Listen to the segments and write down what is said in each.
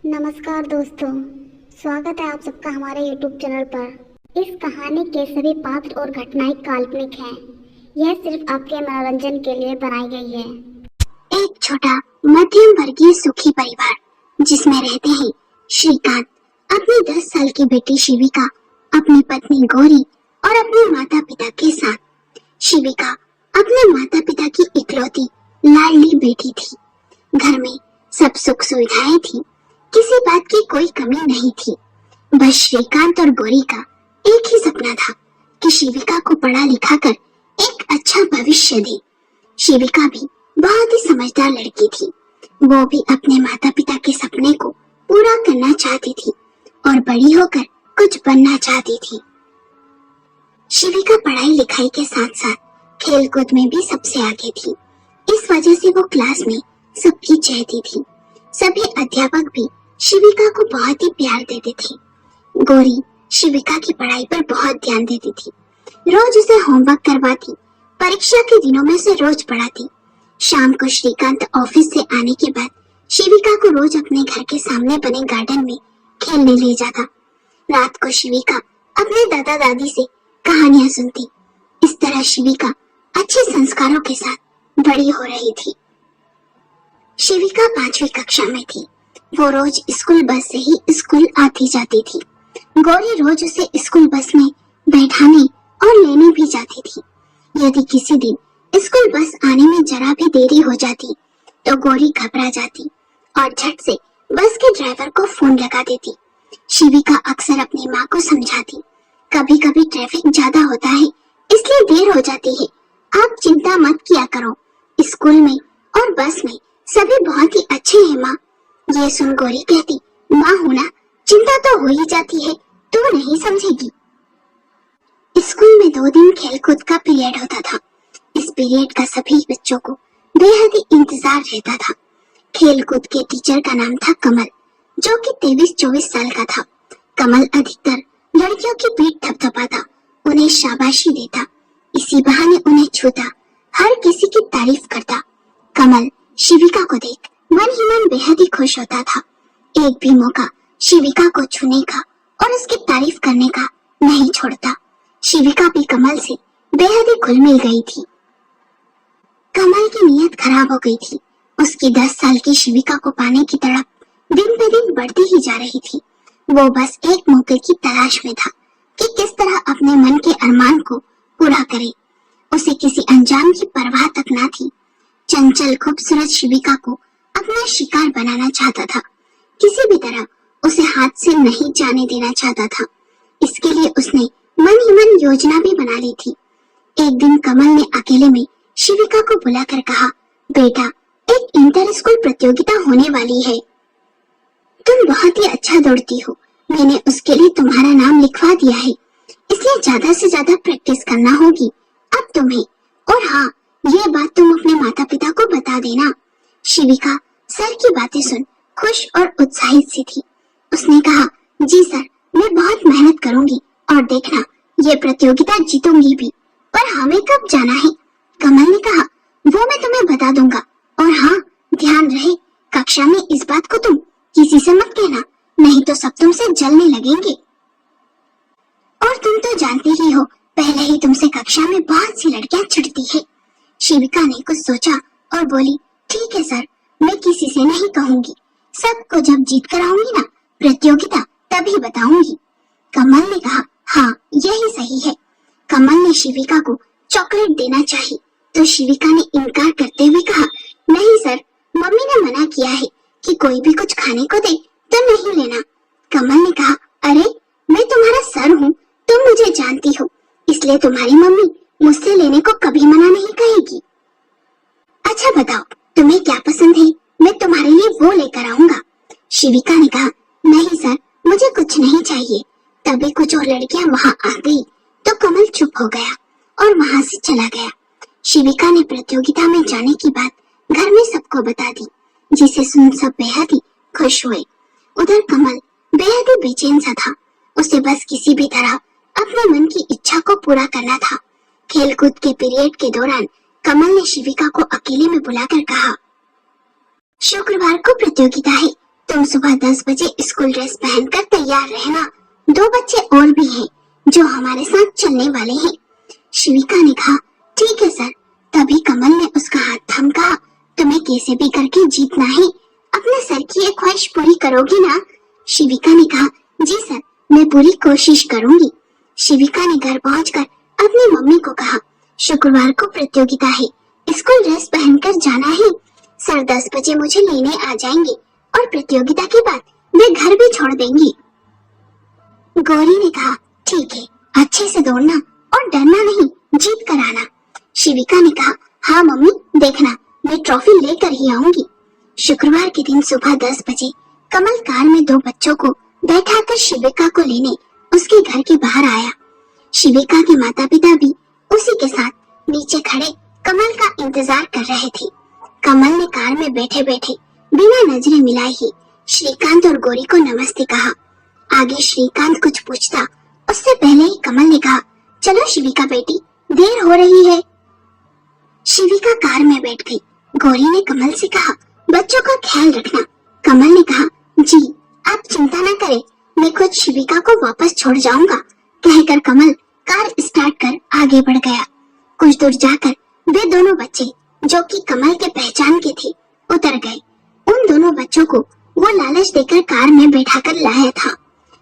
नमस्कार दोस्तों, स्वागत है आप सबका हमारे YouTube चैनल पर। इस कहानी के सभी पात्र और घटनाएं काल्पनिक हैं। यह सिर्फ आपके मनोरंजन के लिए बनाई गई है। एक छोटा मध्यम वर्गीय सुखी परिवार जिसमें रहते हैं श्रीकांत अपनी 10 साल की बेटी शिविका, अपनी पत्नी गौरी और अपने माता पिता के साथ। शिविका अपने माता पिता की इकलौती लाडली बेटी थी। घर में सब सुख सुविधाएं थी, किसी बात की कोई कमी नहीं थी। बस श्रीकांत और गौरी का एक ही सपना था कि शिविका को पढ़ा लिखा कर एक अच्छा भविष्य दे। शिविका भी बहुत ही समझदार लड़की थी। वो भी अपने माता पिता के सपने को पूरा करना चाहती थी और बड़ी होकर कुछ बनना चाहती थी। शिविका पढ़ाई लिखाई के साथ साथ खेल कूद में भी सबसे आगे थी। इस वजह से वो क्लास में सबकी चहेती थी। सभी अध्यापक भी शिविका को बहुत ही प्यार देते थे। गौरी शिविका की पढ़ाई पर बहुत ध्यान देती थी। रोज उसे होमवर्क करवाती, परीक्षा के दिनों में उसे रोज पढ़ाती। शाम को श्रीकांत ऑफिस से आने के बाद शिविका को रोज अपने घर के सामने बने गार्डन में खेलने ले जाता। रात को शिविका अपने दादा दादी से कहानियां सुनती। इस तरह शिविका अच्छे संस्कारों के साथ बड़ी हो रही थी। शिविका 5वीं कक्षा में थी। वो रोज स्कूल बस से ही स्कूल आती जाती थी। गौरी रोज उसे स्कूल बस में बैठाने और लेने भी जाती थी। यदि किसी दिन स्कूल बस आने में जरा भी देरी हो जाती तो गौरी घबरा जाती और झट से बस के ड्राइवर को फोन लगा देती। शिविका अक्सर अपनी माँ को समझाती, कभी कभी ट्रैफिक ज्यादा होता है इसलिए देर हो जाती है, आप चिंता मत किया करो, स्कूल में और बस में सभी बहुत ही अच्छे हैं माँ। ये सुन गौरी कहती, माँ होना चिंता तो हो ही जाती है, तू नहीं समझेगी। स्कूल में 2 दिन खेल कूद का पीरियड होता था। इस पीरियड का सभी बच्चों को बेहद ही इंतजार रहता था। खेल कूद के टीचर का नाम था कमल, जो कि 23-24 साल का था। कमल अधिकतर लड़कियों की पीठ थपथपाता, उन्हें शाबाशी देता, इसी बहाने उन्हें छूता, हर किसी की तारीफ करता। कमल शिविका को देख मन ही मन बेहद ही खुश होता था। एक भी मौका शिविका को छूने का और उसकी तारीफ करने का नहीं छोड़ता। शिविका भी कमल से बेहद ही घुल मिल गई थी। कमल की नीयत खराब हो गई थी। उसकी 10 साल की शिविका को पाने की तड़प दिन पे दिन बढ़ती ही जा रही थी। वो बस एक मौके की तलाश में था कि किस तरह अपने मन के अरमान को पूरा करे। उसे किसी अंजाम की परवाह तक ना थी। चंचल खूबसूरत शिविका को अपना शिकार बनाना चाहता था। किसी भी तरह उसे हाथ से नहीं जाने देना चाहता था। इसके लिए उसने मन ही मन योजना भी बना ली थी। एक दिन कमल ने अकेले में शिविका को बुलाकर कहा, बेटा एक इंटर स्कूल प्रतियोगिता होने वाली है, तुम बहुत ही अच्छा दौड़ती हो, मैंने उसके लिए तुम्हारा नाम लिखवा दिया है, इसलिए ज्यादा से ज्यादा प्रैक्टिस करना होगी अब तुम्हें। और हाँ, ये बात तुम अपने माता पिता को बता देना। शिविका सर की बातें सुन खुश और उत्साहित सी थी। उसने कहा, जी सर, मैं बहुत मेहनत करूंगी और देखना ये प्रतियोगिता जीतूंगी भी। पर हमें कब जाना है? कमल ने कहा, वो मैं तुम्हें बता दूंगा। और हाँ, ध्यान रहे कक्षा में इस बात को तुम किसी से मत कहना, नहीं तो सब तुमसे जलने लगेंगे। और तुम तो जानते ही हो, पहले ही तुमसे कक्षा में बहुत सी लड़कियां चिढ़ती है। शिविका ने कुछ सोचा और बोली, ठीक है सर, मैं किसी से नहीं कहूंगी, सबको जब जीत कर आऊंगी ना प्रतियोगिता तभी बताऊंगी। कमल ने कहा, हाँ यही सही है। कमल ने शिविका को चॉकलेट देना चाही तो शिविका ने इनकार करते हुए कहा, नहीं सर, मम्मी ने मना किया है कि कोई भी कुछ खाने को दे तो नहीं लेना। कमल ने कहा, अरे मैं तुम्हारा सर हूँ, तुम मुझे जानती हो, इसलिए तुम्हारी मम्मी मुझसे लेने को कभी मना नहीं कहेगी। अच्छा बताओ तुम्हें क्या पसंद है, मैं तुम्हारे लिए वो लेकर आऊंगा। शिविका ने कहा, नहीं सर, मुझे कुछ नहीं चाहिए। तभी कुछ और लड़कियां वहां आ गई तो कमल चुप हो गया और वहां से चला गया। शिविका ने प्रतियोगिता में जाने की बात घर में सबको बता दी, जिसे सुन सब बेहद ही खुश हुए। उधर कमल बेहद ही बेचैन सा था। उसे बस किसी भी तरह अपने मन की इच्छा को पूरा करना था। खेलकूद के पीरियड के दौरान कमल ने शिविका को अकेले में बुलाकर कहा, शुक्रवार को प्रतियोगिता है, तुम सुबह 10 बजे स्कूल ड्रेस पहनकर तैयार रहना। 2 बच्चे और भी हैं जो हमारे साथ चलने वाले हैं। शिविका ने कहा, ठीक है सर। तभी कमल ने उसका हाथ थाम कहा, तुम्हें कैसे भी करके जीतना है। अपने सर की एक ख्वाहिश पूरी करोगी ना? शिविका ने कहा, जी सर, मैं पूरी कोशिश करूंगी। शिविका ने घर पहुंचकर अपनी मम्मी को कहा, शुक्रवार को प्रतियोगिता है, स्कूल ड्रेस पहनकर जाना है। सर 10 बजे मुझे लेने आ जाएंगे और प्रतियोगिता के बाद वे घर भी छोड़ देंगी। गौरी ने कहा, ठीक है, अच्छे से दौड़ना और डरना नहीं, जीत कर आना। शिविका ने कहा, हाँ मम्मी, देखना मैं ट्रॉफी लेकर ही आऊंगी। शुक्रवार के दिन सुबह 10 बजे कमल कार में 2 बच्चों को बैठाकर शिविका को लेने उसके घर के बाहर आया। शिविका के माता पिता भी उसी के साथ नीचे खड़े कमल का इंतजार कर रहे थे। कमल ने कार में बैठे बैठे बिना नजरें मिलाए ही श्रीकांत और गौरी को नमस्ते कहा। आगे श्रीकांत कुछ पूछता उससे पहले ही कमल ने कहा, चलो शिविका बेटी, देर हो रही है। शिविका कार में बैठ गई। गौरी ने कमल से कहा, बच्चों का ख्याल रखना। कमल ने कहा, जी आप चिंता न करें, मैं खुद शिविका को वापस छोड़ जाऊंगा। कहकर कमल कार स्टार्ट कर आगे बढ़ गया। कुछ दूर जाकर वे दोनों बच्चे जो कि कमल के पहचान के थे उतर गए। उन दोनों बच्चों को वो लालच देकर कार में बैठाकर लाया था,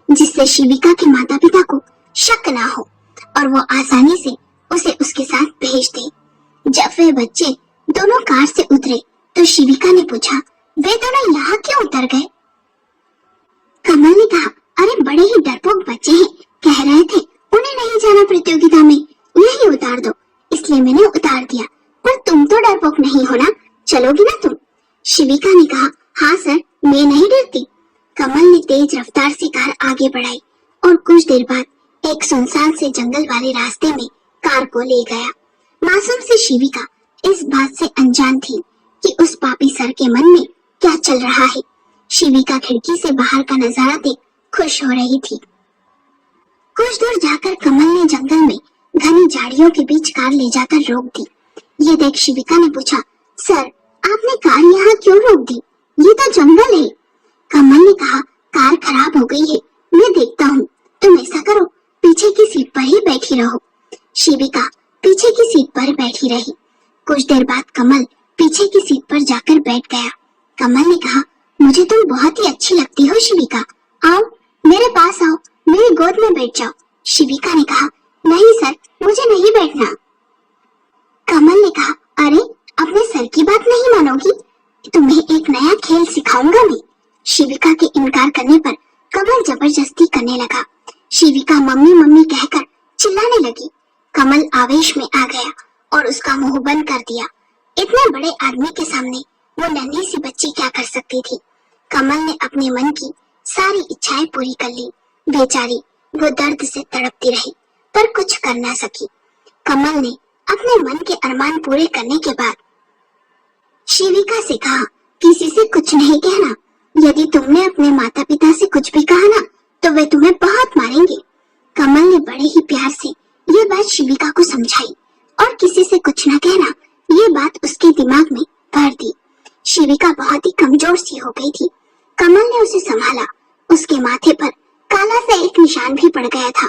जिससे शिविका के माता पिता को शक ना हो और वो आसानी से उसे उसके साथ भेज दे। जब वे बच्चे दोनों कार से उतरे तो शिविका ने पूछा, वे दोनों यहाँ क्यों उतर गए? कमल ने कहा, अरे बड़े ही डरपोक बच्चे हैं, कह रहे थे उन्हें नहीं जाना प्रतियोगिता में, यही उतार दो, इसलिए मैंने उतार दिया। पर तुम तो डरपोक नहीं हो ना, चलोगी ना तुम? शिविका ने कहा, हाँ सर, मैं नहीं डरती। कमल ने तेज रफ्तार से कार आगे बढ़ाई और कुछ देर बाद एक सुनसान से जंगल वाले रास्ते में कार को ले गया। मासूम सी शिविका इस बात से अनजान थी कि उस पापी सर के मन में क्या चल रहा है। शिविका खिड़की से बाहर का नजारा देख खुश हो रही थी। कुछ दूर जाकर कमल ने जंगल में घनी झाड़ियों के बीच कार ले जाकर रोक दी। ये देख शिविका ने पूछा, सर आपने कार यहाँ क्यों रोक दी? ये तो जंगल है। कमल ने कहा, कार खराब हो गई है, मैं देखता हूँ, तुम ऐसा करो पीछे की सीट पर ही बैठी रहो। शिविका पीछे की सीट पर बैठी रही। कुछ देर बाद कमल पीछे की सीट पर जाकर बैठ गया। कमल ने कहा, मुझे तुम बहुत ही अच्छी लगती हो शिविका, आओ मेरे पास आओ, मेरी गोद में बैठ जाओ। शिविका ने कहा, नहीं सर, मुझे नहीं बैठना। कमल ने कहा, अरे अपने सर की बात नहीं मानोगी? तुम्हें एक नया खेल सिखाऊंगा मैं। शिविका के इनकार करने पर कमल जबरदस्ती करने लगा। शिविका मम्मी मम्मी कहकर चिल्लाने लगी। कमल आवेश में आ गया और उसका मुंह बंद कर दिया। इतने बड़े आदमी के सामने वो नन्ही सी बच्ची क्या कर सकती थी। कमल ने अपने मन की सारी इच्छाएं पूरी कर ली। बेचारी वो दर्द से तड़पती रही पर कुछ कर ना सकी। कमल ने अपने मन के अरमान पूरे करने के बाद शिविका से कहा, किसी से कुछ नहीं कहना। यदि तुमने अपने माता पिता से कुछ भी कहा ना तो वे तुम्हें बहुत मारेंगे। कमल ने बड़े ही प्यार से ये बात शिविका को समझाई और किसी से कुछ न कहना ये बात उसके दिमाग में भर दी। शिविका बहुत ही कमजोर सी हो गई थी। कमल ने उसे संभाला। उसके माथे पर काला सा एक निशान भी पड़ गया था,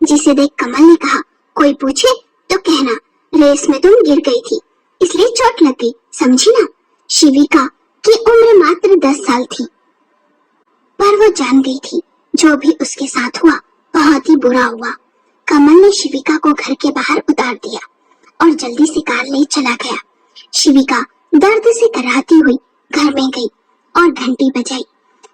जिसे देख कमल ने कहा, कोई पूछे तो कहना रेस में तुम गिर गई थी इसलिए चोट लग गई, समझी ना? शिविका की उम्र मात्र 10 साल थी, पर वो जान गई थी जो भी उसके साथ हुआ बहुत ही बुरा हुआ। कमल ने शिविका को घर के बाहर उतार दिया और जल्दी से कार ले चला गया। शिविका दर्द से कराहती हुई घर में गई और घंटी बजाई।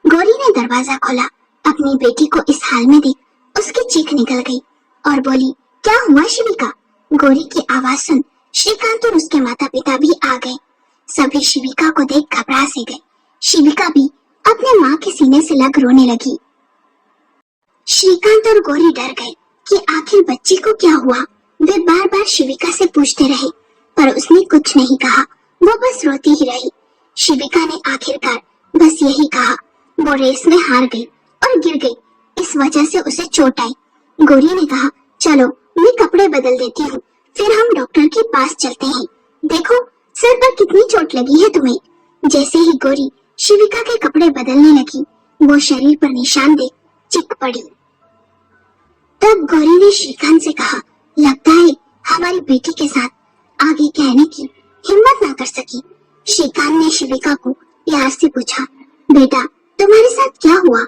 गौरी ने दरवाजा खोला। अपनी बेटी को इस हाल में देख उसकी चीख निकल गई और बोली, क्या हुआ शिविका? गौरी की आवाज सुन श्रीकांत और उसके माता पिता भी आ गए। सभी शिविका को देख घबरा से गए। शिविका भी अपने माँ के सीने से लग रोने लगी। श्रीकांत और गौरी डर गए कि आखिर बच्ची को क्या हुआ। वे बार बार शिविका से पूछते रहे पर उसने कुछ नहीं कहा, वो बस रोती ही रही। शिविका ने आखिरकार बस यही कहा। वो रेस में हार गई और गिर गई, इस वजह से उसे चोट आई। गौरी ने कहा, चलो मैं कपड़े बदल देती हूँ, फिर हम डॉक्टर के पास चलते हैं। देखो सर पर कितनी चोट लगी है तुम्हें। जैसे ही गौरी शिविका के कपड़े बदलने लगी। वो शरीर पर निशान देख चिक पड़ी। तब गौरी ने श्रीकांत से कहा, लगता है हमारी बेटी के साथ आगे कहने की हिम्मत ना कर सकी। श्रीकांत ने शिविका को प्यार से पूछा, बेटा तुम्हारे साथ क्या हुआ?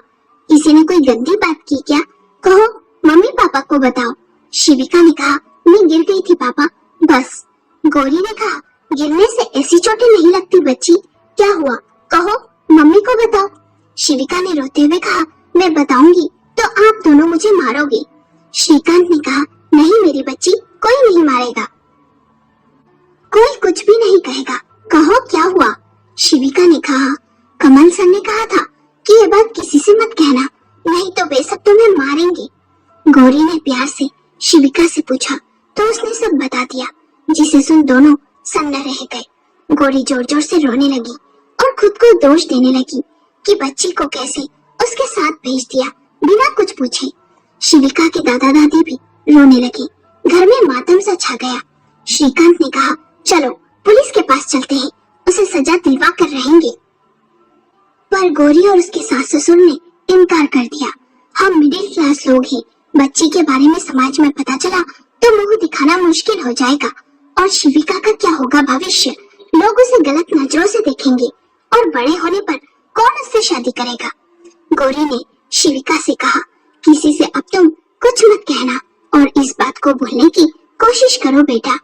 किसी ने कोई गंदी बात की क्या? कहो, मम्मी पापा को बताओ। शिविका ने कहा, मैं गिर गई थी पापा, बस। गौरी ने कहा, गिरने से ऐसी चोटें नहीं लगती बच्ची, क्या हुआ कहो, मम्मी को बताओ। शिविका ने रोते हुए कहा, मैं बताऊंगी तो आप दोनों मुझे मारोगे। श्रीकांत ने कहा, नहीं मेरी बच्ची, कोई नहीं मारेगा, कोई कुछ भी नहीं कहेगा, कहो क्या हुआ? शिविका ने कहा, कमल सर ने कहा था कि ये बात किसी से मत कहना, नहीं तो वे सब तुम्हें मारेंगे। गौरी ने प्यार से शिविका से पूछा तो उसने सब बता दिया, जिसे सुन दोनों सन्न रह गए। गौरी जोर जोर से रोने लगी और खुद को दोष देने लगी कि बच्ची को कैसे उसके साथ भेज दिया बिना कुछ पूछे। शिविका के दादा दादी भी रोने लगे। घर में मातम सा छा गया। श्रीकांत ने कहा, चलो पुलिस के पास चलते हैं, उसे सजा दिलवा कर रहेंगे। पर गौरी और उसके सास ससुर ने इनकार कर दिया। हम मिडिल क्लास लोग हैं, बच्ची के बारे में समाज में पता चला तो मुंह दिखाना मुश्किल हो जाएगा और शिविका का क्या होगा भविष्य? लोग उसे गलत नजरों से देखेंगे और बड़े होने पर कौन उससे शादी करेगा? गौरी ने शिविका से कहा, किसी से अब तुम कुछ मत कहना और इस बात को भूलने की कोशिश करो बेटा।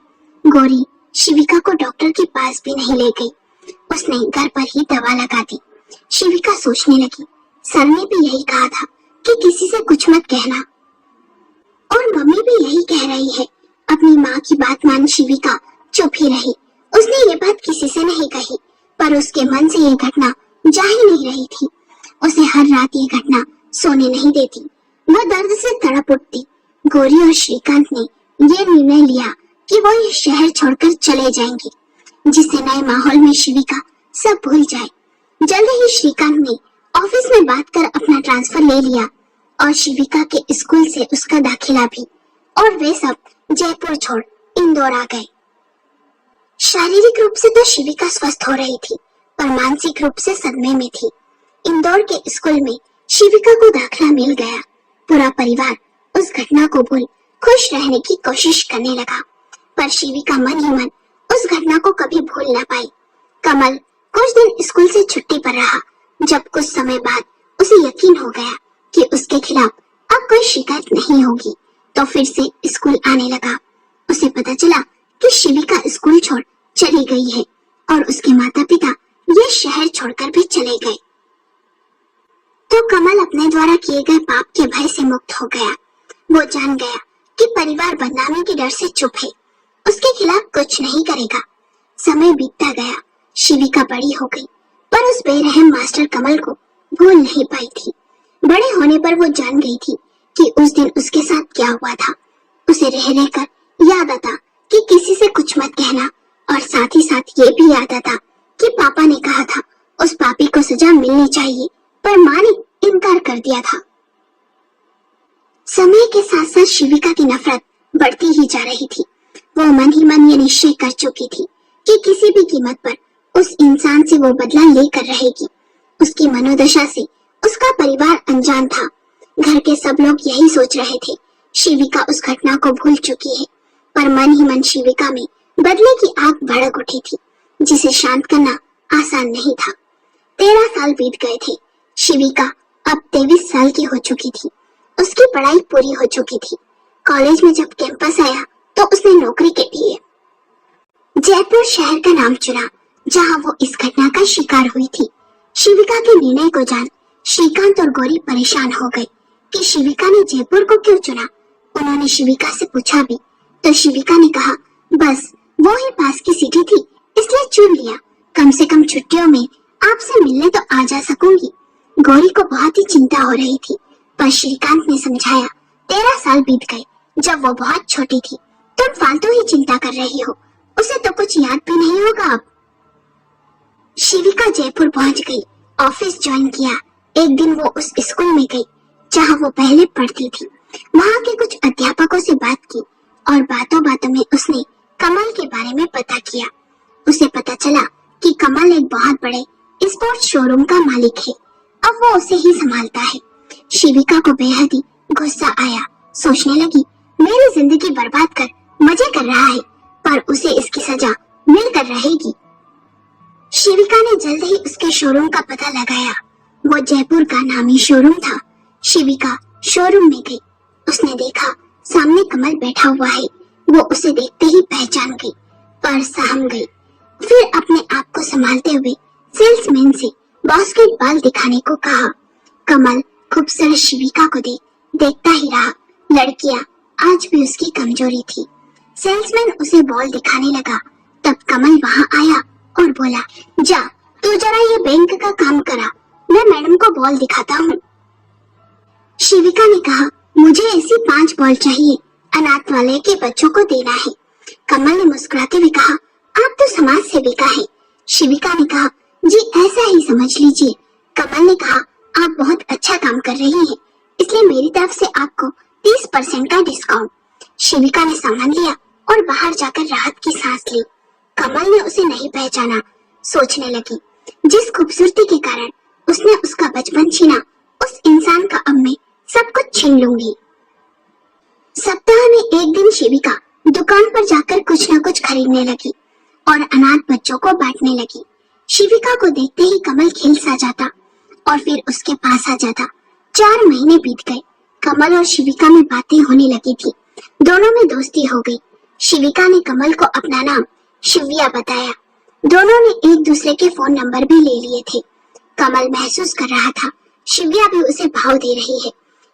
गौरी शिविका को डॉक्टर के पास भी नहीं ले गई, उसने घर पर ही दवा लगा दी। शिविका सोचने लगी, सर ने भी यही कहा था कि किसी से कुछ मत कहना और मम्मी भी यही कह रही है। अपनी माँ की बात मान शिविका चुप ही रही। उसने ये बात किसी से नहीं कही, पर उसके मन से ये घटना जा ही नहीं रही थी। उसे हर रात ये घटना सोने नहीं देती। वो दर्द से तड़प उठती। गौरी और श्रीकांत ने ये निर्णय लिया कि वो ये शहर छोड़कर चले जाएंगे, जिससे नए माहौल में शिविका सब भूल जाए। जल्द ही श्रीकांत ने ऑफिस में बात कर अपना ट्रांसफर ले लिया और शिविका के स्कूल से उसका दाखिला भी, और वे सब जयपुर छोड़ इंदौर आ गए। शारीरिक रूप से तो शिविका स्वस्थ हो रही थी, पर मानसिक रूप से सदमे में थी। इंदौर के स्कूल में शिविका को दाखिला मिल गया। पूरा परिवार उस घटना को भूल खुश रहने की कोशिश करने लगा, पर शिविका मन ही मन उस घटना को कभी भूल न पाई। कमल कुछ दिन स्कूल से छुट्टी पर रहा। जब कुछ समय बाद उसे यकीन हो गया कि उसके खिलाफ अब कोई शिकायत नहीं होगी, तो फिर से स्कूल आने लगा। उसे पता चला कि शिविका स्कूल छोड़ चली गई है और उसके माता पिता ये शहर छोड़कर भी चले गए। तो कमल अपने द्वारा किए गए पाप के भय से मुक्त हो गया। वो जान गया कि परिवार बदनामी के डर से चुप है, उसके खिलाफ कुछ नहीं करेगा। समय बीतता गया। शिविका बड़ी हो गई, पर उस बेरहम मास्टर कमल को भूल नहीं पाई थी। बड़े होने पर वो जान गई थी कि उस दिन उसके साथ क्या हुआ था। उसे रह रहकर याद आता कि किसी से कुछ मत कहना, और साथ ही साथ ये भी याद आता कि पापा ने कहा था उस पापी को सजा मिलनी चाहिए, पर माँ ने इनकार कर दिया था। समय के साथ साथ शिविका की नफरत बढ़ती ही जा रही थी। वो मन ही मन ये निश्चय कर चुकी थी कि किसी भी कीमत पर उस इंसान से वो बदला लेकर रहेगी। उसकी मनोदशा से उसका परिवार अनजान था। घर के सब लोग यही सोच रहे थे, शिविका उस घटना को भूल चुकी है, पर मन ही मन शिविका में बदले की आग भड़क उठी थी, जिसे शांत करना आसान नहीं था। 13 साल बीत गए थे। शिविका अब 23 साल की हो चुकी थी। उसकी पढ़ाई पूरी हो चुकी थी। कॉलेज में जब कैंपस आया तो उसने नौकरी के लिए जयपुर शहर का नाम चुना, जहां वो इस घटना का शिकार हुई थी। शिविका के निर्णय को जान श्रीकांत और गौरी परेशान हो गए कि शिविका ने जयपुर को क्यों चुना। उन्होंने शिविका से पूछा भी, तो शिविका ने कहा, बस वो ही पास की सिटी थी इसलिए चुन लिया। कम से कम छुट्टियों में आपसे मिलने तो आ जा सकूंगी। गौरी को बहुत ही चिंता हो रही थी, पर श्रीकांत ने समझाया, 13 साल बीत गए जब वो बहुत छोटी थी। तुम फालतू ही चिंता कर रही हो, उसे तो कुछ याद भी नहीं होगा अब। शिविका जयपुर पहुंच गई, ऑफिस ज्वाइन किया। एक दिन वो उस स्कूल में गई जहां वो पहले पढ़ती थी। वहां के कुछ अध्यापकों से बात की और बातों बातों में उसने कमल के बारे में पता किया। उसे पता चला कि कमल एक बहुत बड़े स्पोर्ट्स शोरूम का मालिक है, अब वो उसे ही संभालता है। शिविका को बेहद ही गुस्सा आया। सोचने लगी, मेरी जिंदगी बर्बाद कर मजे कर रहा है, पर उसे इसकी सजा मिलकर रहेगी। शिविका ने जल्द ही उसके शोरूम का पता लगाया। वो जयपुर का नामी शोरूम था। शिविका शोरूम में गई। उसने देखा सामने कमल बैठा हुआ है। वो उसे देखते ही पहचान गई, पर सहम गई। फिर अपने आप को संभालते हुए सेल्समैन से बास्केटबॉल दिखाने को कहा। कमल खूबसूरत शिविका को देखता ही रहा। लड़कियां आज भी उसकी कमजोरी थी। सेल्समैन उसे बॉल दिखाने लगा। तब कमल वहां आया और बोला, जा तू जरा ये बैंक का काम करा, मैं मैडम को बॉल दिखाता हूँ। शिविका ने कहा, मुझे ऐसी 5 बॉल चाहिए, अनाथ वाले के बच्चों को देना है। कमल ने मुस्कुराते हुए कहा, आप तो समाज सेविका हैं। शिविका ने कहा, जी ऐसा ही समझ लीजिए। कमल ने कहा, आप बहुत अच्छा काम कर रही हैं, इसलिए मेरी तरफ से आपको 30% का डिस्काउंट। शिविका ने सामान लिया और बाहर जाकर राहत की सांस ली। कमल ने उसे नहीं पहचाना। सोचने लगी, जिस खूबसूरती के कारण उसने उसका बचपन छीना, उस इंसान का अब मैं सब कुछ छीन लूंगी। सप्ताह में एक दिन शिविका दुकान पर जाकर कुछ न कुछ खरीदने लगी और अनाथ बच्चों को बांटने लगी। शिविका को देखते ही कमल खिल सा जाता और फिर उसके पास आ जाता। 4 महीने बीत गए। कमल और शिविका में बातें होने लगी थी। दोनों में दोस्ती हो गई। शिविका ने कमल को अपना नाम शिव्या बताया। दोनों ने एक दूसरे के फोन नंबर भी ले लिए थे। कमल महसूस कर रहा था शिव्या भी उसे भाव दे रही है,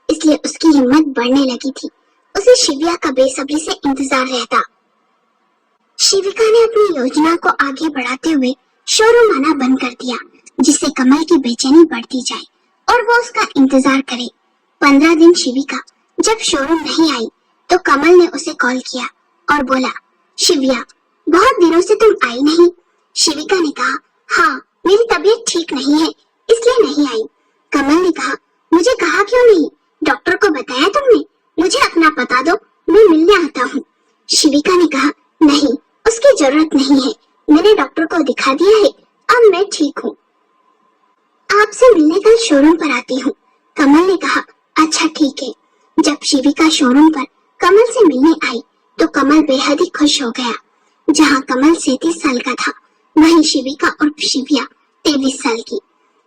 इसलिए उसकी हिम्मत बढ़ने लगी थी। उसे शिव्या का बेसब्री से इंतजार रहता। शिविका ने अपनी योजना को आगे बढ़ाते हुए शोरूम आना बंद कर दिया, जिससे कमल की बेचैनी बढ़ती जाए और वो उसका इंतजार करे। 15 दिन शिविका जब शोरूम नहीं आई तो कमल ने उसे कॉल किया और बोला, शिव्या बहुत दिनों से तुम आई नहीं। शिविका ने कहा, हाँ मेरी तबीयत ठीक नहीं है इसलिए नहीं आई। कमल ने कहा, मुझे कहा क्यों नहीं? डॉक्टर को बताया तुमने? मुझे अपना पता दो, मैं मिलने आता हूँ। शिविका ने कहा, नहीं उसकी जरूरत नहीं है, मैंने डॉक्टर को दिखा दिया है, अब मैं ठीक हूँ। आपसे मिलने कल शोरूम पर आती हूँ। कमल ने कहा, अच्छा ठीक है। जब शिविका शोरूम पर कमल से मिलने आई तो कमल बेहद ही खुश हो गया। जहाँ कमल 37 साल का था, वहीं शिविका और शिव्या 23 साल की।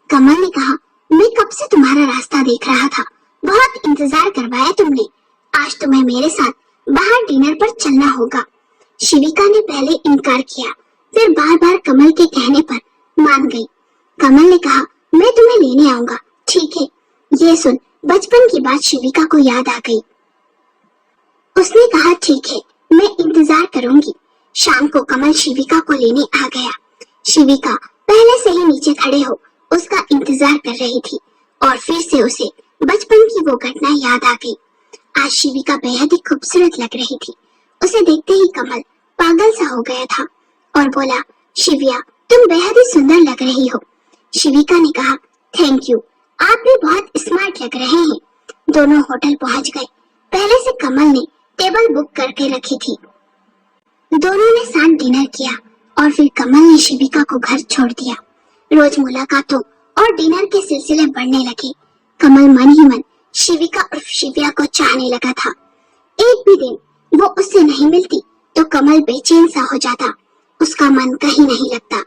कमल ने कहा, मैं कब से तुम्हारा रास्ता देख रहा था, बहुत इंतजार करवाया तुमने। आज तुम्हें मेरे साथ बाहर डिनर पर चलना होगा। शिविका ने पहले इनकार किया, फिर बार बार कमल के कहने पर मान गई। कमल ने कहा, मैं तुम्हें लेने आऊंगा, ठीक है। ये सुन बचपन की बात शिविका को याद आ गई। उसने कहा, ठीक है मैं इंतजार करूंगी। शाम को कमल शिविका को लेने आ गया। शिविका पहले से ही नीचे खड़े हो उसका इंतजार कर रही थी और फिर से उसे बचपन की वो घटना याद आ गई। आज शिविका बेहद ही खूबसूरत लग रही थी। उसे देखते ही कमल पागल सा हो गया था और बोला, शिव्या तुम बेहद ही सुंदर लग रही हो। शिविका ने कहा, थैंक यू, आप भी बहुत स्मार्ट लग रहे हैं। दोनों होटल पहुंच गए। पहले से कमल ने टेबल बुक करके रखी थी। दोनों ने साथ डिनर किया और फिर कमल ने शिविका को घर छोड़ दिया। रोज मुलाकातों और डिनर के सिलसिले बढ़ने लगे। कमल मन ही मन शिविका और शिव्या को चाहने लगा था। एक भी दिन वो उससे नहीं मिलती तो कमल बेचैन सा हो जाता। उसका मन कहीं नहीं लगता।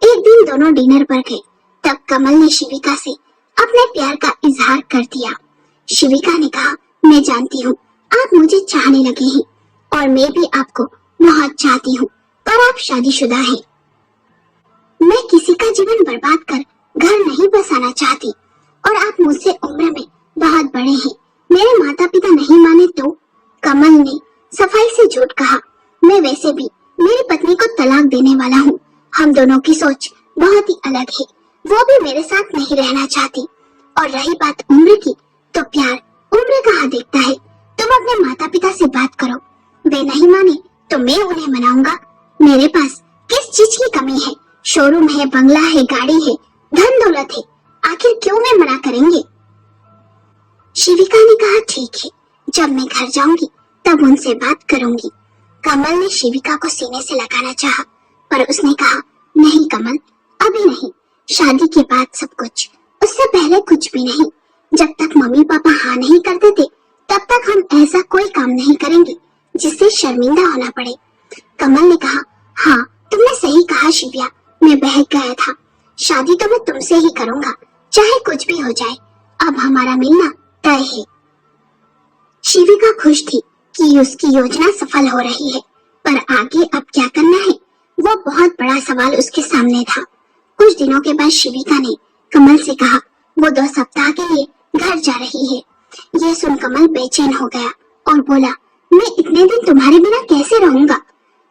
एक दिन दोनों डिनर पर गए। तब कमल ने शिविका से अपने प्यार का इजहार कर दिया। शिविका ने कहा, मैं जानती हूँ आप मुझे चाहने लगे हैं और मैं भी आपको बहुत चाहती हूँ, पर आप शादीशुदा हैं। मैं किसी का जीवन बर्बाद कर घर नहीं बसाना चाहती और आप मुझसे उम्र में बहुत बड़े हैं। मेरे माता पिता नहीं माने तो? कमल ने सफाई से झूठ कहा, मैं वैसे भी मेरी पत्नी को तलाक देने वाला हूँ। हम दोनों की सोच बहुत ही अलग है। वो भी मेरे साथ नहीं रहना चाहती। और रही बात उम्र की, तो प्यार उम्र कहाँ देखता है। तुम अपने माता पिता से बात करो, वे नहीं माने तो मैं उन्हें मनाऊंगा। मेरे पास किस चीज की कमी है? शोरूम है, बंगला है, गाड़ी है, धन दौलत है, आखिर क्यों वे मना करेंगे? शिविका ने कहा, ठीक है, जब मैं घर जाऊंगी तब उनसे बात करूंगी। कमल ने शिविका को सीने से लगाना चाहा, पर उसने कहा, नहीं कमल, अभी नहीं, शादी के बाद सब कुछ, उससे पहले कुछ भी नहीं। जब तक मम्मी पापा हाँ नहीं करते थे तब तक हम ऐसा कोई काम नहीं करेंगे जिससे शर्मिंदा होना पड़े। कमल ने कहा, हाँ तुमने सही कहा शिव्या, मैं बहक गया था। शादी तो मैं तुमसे ही करूंगा, चाहे कुछ भी हो जाए। अब हमारा मिलना तय है। शिविका खुश थी कि उसकी योजना सफल हो रही है, पर आगे अब क्या करना है वो बहुत बड़ा सवाल उसके सामने था। कुछ दिनों के बाद शिविका ने कमल से कहा वो 2 सप्ताह के लिए घर जा रही है। ये सुन कमल बेचैन हो गया और बोला, मैं इतने दिन तुम्हारे बिना कैसे रहूंगा।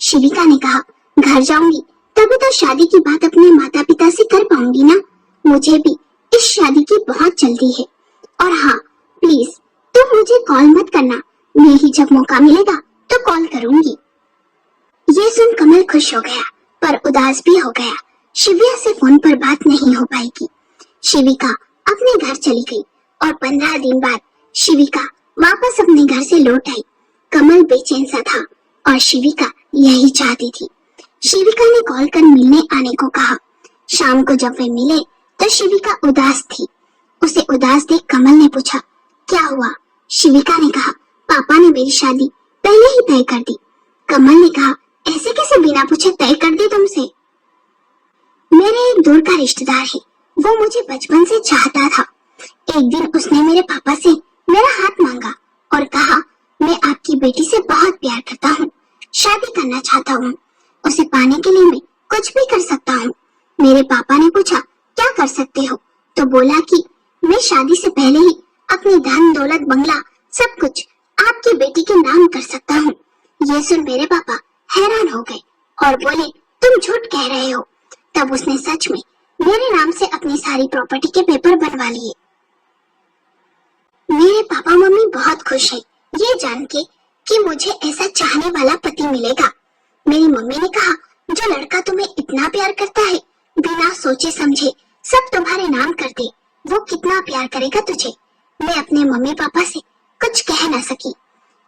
शिविका ने कहा, घर जाऊंगी तभी तो शादी की बात अपने माता पिता से कर पाऊंगी ना। मुझे भी इस शादी की बहुत जल्दी है। और हाँ प्लीज तुम मुझे कॉल मत करना, मैं ही जब मौका मिलेगा तो कॉल करूंगी। ये सुन कमल खुश हो गया पर उदास भी हो गया। शिव्या से फोन पर बात नहीं हो पाएगी। शिविका अपने घर चली गई और 15 दिन बाद शिविका वापस अपने घर से लौट आई। कमल बेचैन सा था और शिविका यही चाहती थी। शिविका ने कॉल कर मिलने आने को कहा। शाम को जब वे मिले तो शिविका उदास थी। उसे उदास देख कमल ने पूछा, क्या हुआ? शिविका ने कहा, पापा ने मेरी शादी पहले ही तय कर दी। कमल ने कहा, ऐसे कैसे बिना पूछे तय कर दी तुमसे? मेरे एक दूर का रिश्तेदार है, वो मुझे बचपन से चाहता था। एक दिन उसने मेरे पापा से मेरा हाथ मांगा और कहा, मैं आपकी बेटी से बहुत प्यार करता हूँ, शादी करना चाहता हूँ। उसे पाने के लिए मैं कुछ भी कर सकता हूँ। मेरे पापा ने पूछा, क्या कर सकते हो? तो बोला कि मैं शादी से पहले ही अपनी धन दौलत बंगला सब कुछ आपकी बेटी के नाम कर सकता हूँ। ये सुन मेरे पापा हैरान हो गए और बोले, तुम झूठ कह रहे हो। तब उसने सच में मेरे नाम से अपनी सारी प्रॉपर्टी के पेपर बनवा लिए। मेरे पापा मम्मी बहुत खुश हैं ये जान के कि मुझे ऐसा चाहने वाला पति मिलेगा। मेरी मम्मी ने कहा, जो लड़का तुम्हें इतना प्यार करता है, बिना सोचे समझे सब तुम्हारे नाम कर दे, वो कितना प्यार करेगा तुझे। मैं अपने मम्मी पापा से कुछ कह न सकी।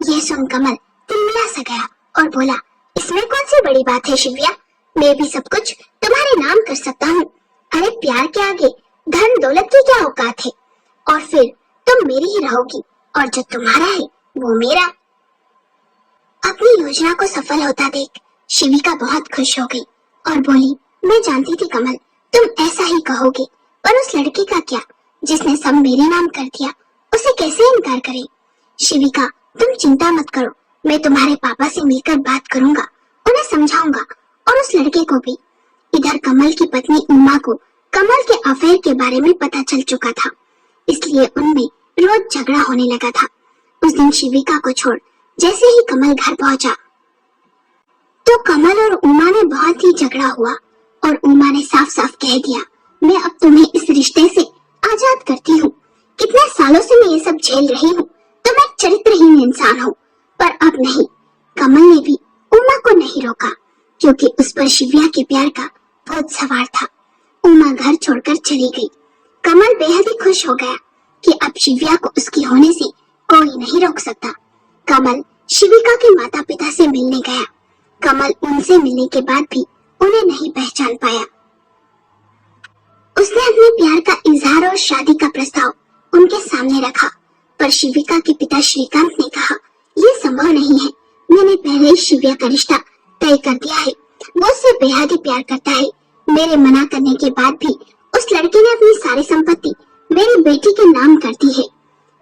ये सुन कमल तिलमिला सा गया और बोला, इसमें कौन सी बड़ी बात है शिव्या, मैं भी सब कुछ तुम्हारे नाम कर सकता हूँ। अरे प्यार के आगे धन दौलत की क्या औकात है? और फिर तुम मेरी ही रहोगी और जो तुम्हारा है वो मेरा। अपनी योजना को सफल होता देख शिविका बहुत खुश हो गई और बोली, मैं जानती थी कमल तुम ऐसा ही कहोगे, पर उस लड़के का क्या जिसने सब मेरे नाम कर दिया, उसे कैसे इनकार करे? शिविका तुम चिंता मत करो, मैं तुम्हारे पापा से मिलकर बात करूंगा, उन्हें समझाऊंगा और उस लड़के को भी। इधर कमल की पत्नी उमा को कमल के अफेयर के बारे में पता चल चुका था, इसलिए उनमें रोज झगड़ा होने लगा था। उस दिन शिविका को छोड़ जैसे ही कमल घर पहुंचा तो कमल और उमा में बहुत ही झगड़ा हुआ और उमा ने साफ साफ कह दिया, मैं अब तुम्हें इस रिश्ते से आजाद करती हूँ। कितने सालों से मैं ये सब झेल रही हूँ, तो मैं चरित्रहीन इंसान हूँ। पर अब नहीं। कमल ने भी उमा को नहीं रोका क्योंकि उस पर शिव्या के प्यार का भूत सवार था। उमा घर छोड़कर चली गई। कमल बेहद ही खुश हो गया कि अब शिव्या को उसकी होने से कोई नहीं रोक सकता। कमल शिविका के माता पिता से मिलने गया। कमल उनसे मिलने के बाद भी उन्हें नहीं पहचान पाया। उसने अपने प्यार का इजहार और शादी का प्रस्ताव उनके सामने रखा, पर शिविका के पिता श्रीकांत ने कहा, ये संभव नहीं है, मैंने पहले ही शिव्या का रिश्ता तय कर दिया है, वो उससे बेहद ही प्यार करता है। मेरे मना करने के बाद भी उस लड़के ने अपनी सारी संपत्ति मेरी बेटी के नाम कर दी है।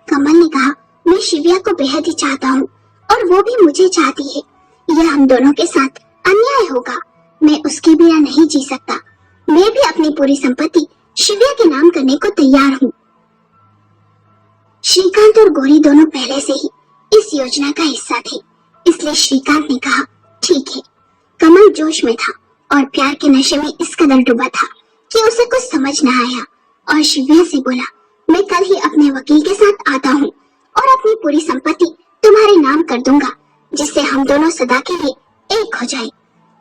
कमल ने कहा, मैं शिव्या को बेहद ही चाहता हूँ और वो भी मुझे चाहती है। यह हम दोनों के साथ अन्याय होगा, मैं उसके बिना नहीं जी सकता। मैं भी अपनी पूरी संपत्ति शिव्या के नाम करने को तैयार हूँ। श्रीकांत और गौरी दोनों पहले से ही इस योजना का हिस्सा थे, इसलिए श्रीकांत ने कहा, ठीक है। कमल जोश में था और प्यार के नशे में इस कदर डूबा था कि उसे कुछ समझ न आया और शिव्या से बोला, मैं कल ही अपने वकील के साथ आता हूँ और अपनी पूरी संपत्ति तुम्हारे नाम कर दूंगा, जिससे हम दोनों सदा के लिए एक हो जाए।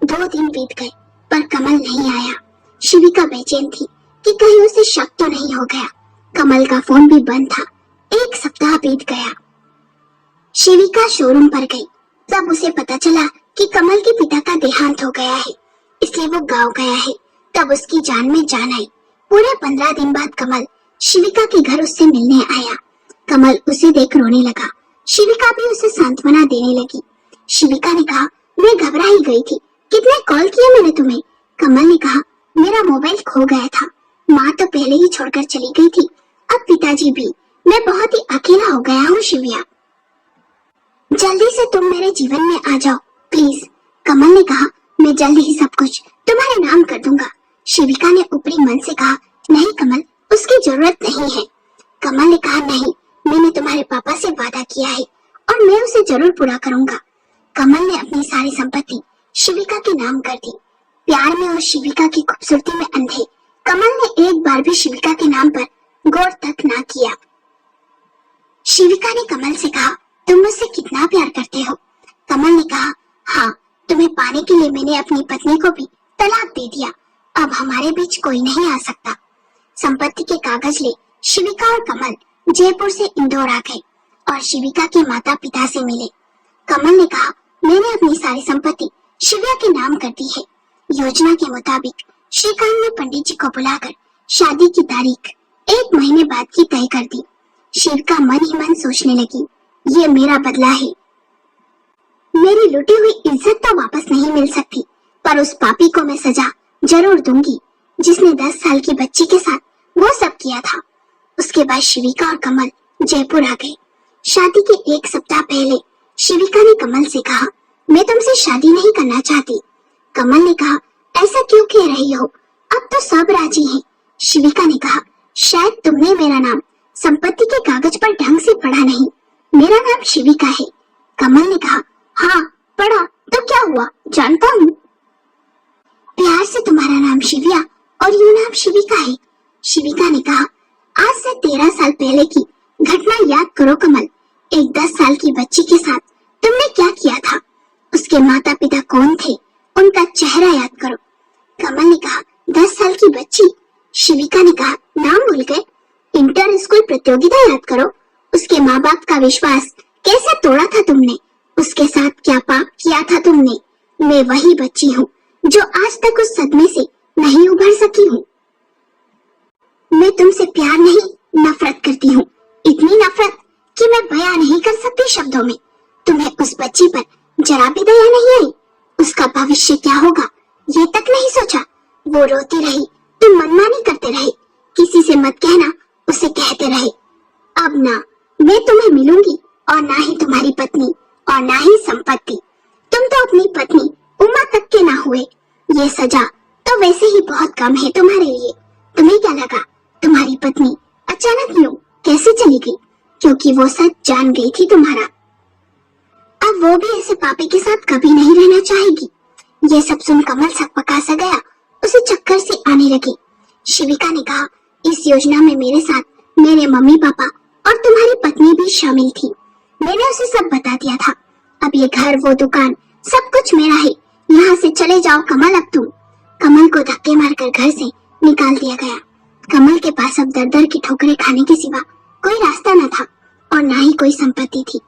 2 दिन बीत गए पर कमल नहीं आया। शिविका बेचैन थी कि कहीं उसे शक तो नहीं हो गया। कमल का फोन भी बंद था। 1 सप्ताह बीत गया। शिविका शोरूम पर गई, तब उसे पता चला कि कमल के पिता का देहांत हो गया है, इसलिए वो गांव गया है। तब उसकी जान में जान आई पूरे 15 दिन बाद कमल शिविका के घर उससे मिलने आया। कमल उसे देख रोने लगा। शिविका भी उसे सांत्वना देने लगी। शिविका ने कहा, मैं घबरा ही गई थी, कितने कॉल किए मैंने तुम्हें। कमल ने कहा, मेरा मोबाइल खो गया था, माँ तो पहले ही छोड़कर चली गई थी, अब पिताजी भी, मैं बहुत ही अकेला हो गया हूँ शिविया, जल्दी से तुम मेरे जीवन में आ जाओ प्लीज। कमल ने कहा, मैं जल्द ही सब कुछ तुम्हारे नाम कर दूंगा। शिविका ने ऊपरी मन से कहा, नहीं कमल, उसकी जरूरत नहीं है। कमल ने कहा, नहीं, मैंने तुम्हारे पापा से वादा किया है और मैं उसे जरूर पूरा करूंगा। कमल ने अपनी सारी संपत्ति शिविका के नाम कर दी। प्यार में और शिविका की खूबसूरती में अंधे कमल ने एक बार भी शिविका के नाम पर गौर तक ना किया। शिविका ने कमल से कहा, तुम मुझसे कितना प्यार करते हो। कमल ने कहा, हाँ, तुम्हें पाने के लिए मैंने अपनी पत्नी को भी तलाक दे दिया, अब हमारे बीच कोई नहीं आ सकता। संपत्ति के कागज ले शिविका और कमल जयपुर से इंदौर आ गए और शिविका के माता पिता से मिले। कमल ने कहा, मैंने अपनी सारी संपत्ति शिविका के नाम कर दी है। योजना के मुताबिक श्रीकांत ने पंडित जी को बुलाकर शादी की तारीख 1 महीने बाद की तय कर दी। शिविका मन ही मन सोचने लगी, ये मेरा बदला है। मेरी लुटी हुई इज्जत तो वापस नहीं मिल सकती, पर उस पापी को मैं सजा जरूर दूंगी जिसने 10 साल की बच्ची के साथ वो सब किया था। उसके बाद शिविका और कमल जयपुर आ गए। शादी के 1 सप्ताह पहले शिविका ने कमल से कहा, मैं तुमसे शादी नहीं करना चाहती। कमल ने कहा, ऐसा क्यों कह रही हो, अब तो सब राजी हैं। शिविका ने कहा, शायद तुमने मेरा नाम संपत्ति के कागज पर ढंग से पढ़ा नहीं, मेरा नाम शिविका है। कमल ने कहा, हाँ पढ़ा तो क्या हुआ, जानता हूँ। प्यार से तुम्हारा नाम शिविया और यूं नाम शिविका है। शिविका ने कहा, आज से 13 साल पहले की घटना याद करो कमल। एक 10 साल की बच्ची के साथ तुमने क्या किया था, उसके माता पिता कौन थे, उनका चेहरा याद करो। कमल ने कहा, 10 साल की बच्ची। शिविका ने कहा, नाम भूल गए, इंटर स्कूल प्रतियोगिता याद करो, उसके माँ बाप का विश्वास कैसे तोड़ा था तुमने, उसके साथ क्या पाप किया था तुमने। मैं वही बच्ची हूँ जो आज तक उस सदमे से नहीं उभर सकी हूँ। मैं तुमसे प्यार नहीं नफरत करती हूँ, इतनी नफरत कि मैं बयां नहीं कर सकती शब्दों में। तुम्हें उस बच्ची पर जरा भी दया नहीं आई, उसका भविष्य क्या होगा ये तक नहीं सोचा। वो रोती रही, तुम मनमानी करते रहे, किसी से मत कहना उसे कहते रहे। अब ना मैं तुम्हें मिलूंगी और ना ही तुम्हारी पत्नी और ना ही संपत्ति। तुम तो अपनी पत्नी उमा तक के ना हुए, ये सजा तो वैसे ही बहुत कम है तुम्हारे लिए। तुम्हें क्या लगा तुम्हारी पत्नी अचानक यूं कैसे चली गई, क्योंकि वो सच जान गई थी तुम्हारा। अब वो भी ऐसे पापी के साथ कभी नहीं रहना चाहेगी। ये सब सुन कमल सकपका सा गया, उसे चक्कर से आने लगे। शिविका ने कहा, इस योजना में मेरे साथ मेरे मम्मी पापा और तुम्हारी पत्नी भी शामिल थी। मैंने उसे सब बता दिया था। अब ये घर वो दुकान सब कुछ मेरा है, यहाँ से चले जाओ कमल अब तुम। कमल को धक्के मारकर घर से निकाल दिया गया। कमल के पास अब दर दर की ठोकरें खाने के सिवा कोई रास्ता न था और न ही कोई संपत्ति थी।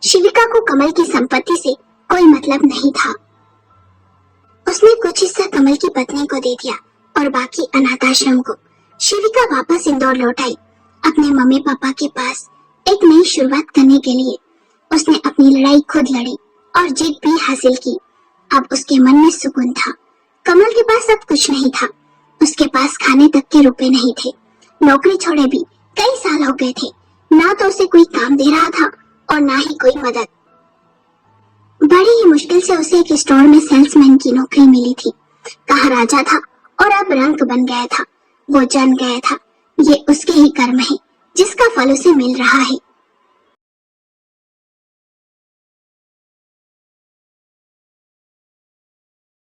शिविका को कमल की संपत्ति से कोई मतलब नहीं था। उसने कुछ हिस्सा कमल की पत्नी को दे दिया और बाकी अनाथ आश्रम को। शिविका वापस इंदौर लौट आई, अपने मम्मी पापा के पास एक नई शुरुआत करने के लिए। उसने अपनी लड़ाई खुद लड़ी और जीत भी हासिल की। अब उसके मन में सुकून था। कमल के पास अब कुछ नहीं था, उसके पास खाने तक के रुपए नहीं थे। नौकरी छोड़े भी कई साल हो गए थे, ना तो उसे कोई काम दे रहा था और ना ही कोई मदद। बड़ी ही मुश्किल से उसे एक स्टोर में सेल्समैन की नौकरी मिली थी। कहा राजा था और अब रंक बन गया था। वो जान गया था ये उसके ही कर्म है जिसका फल उसे मिल रहा है।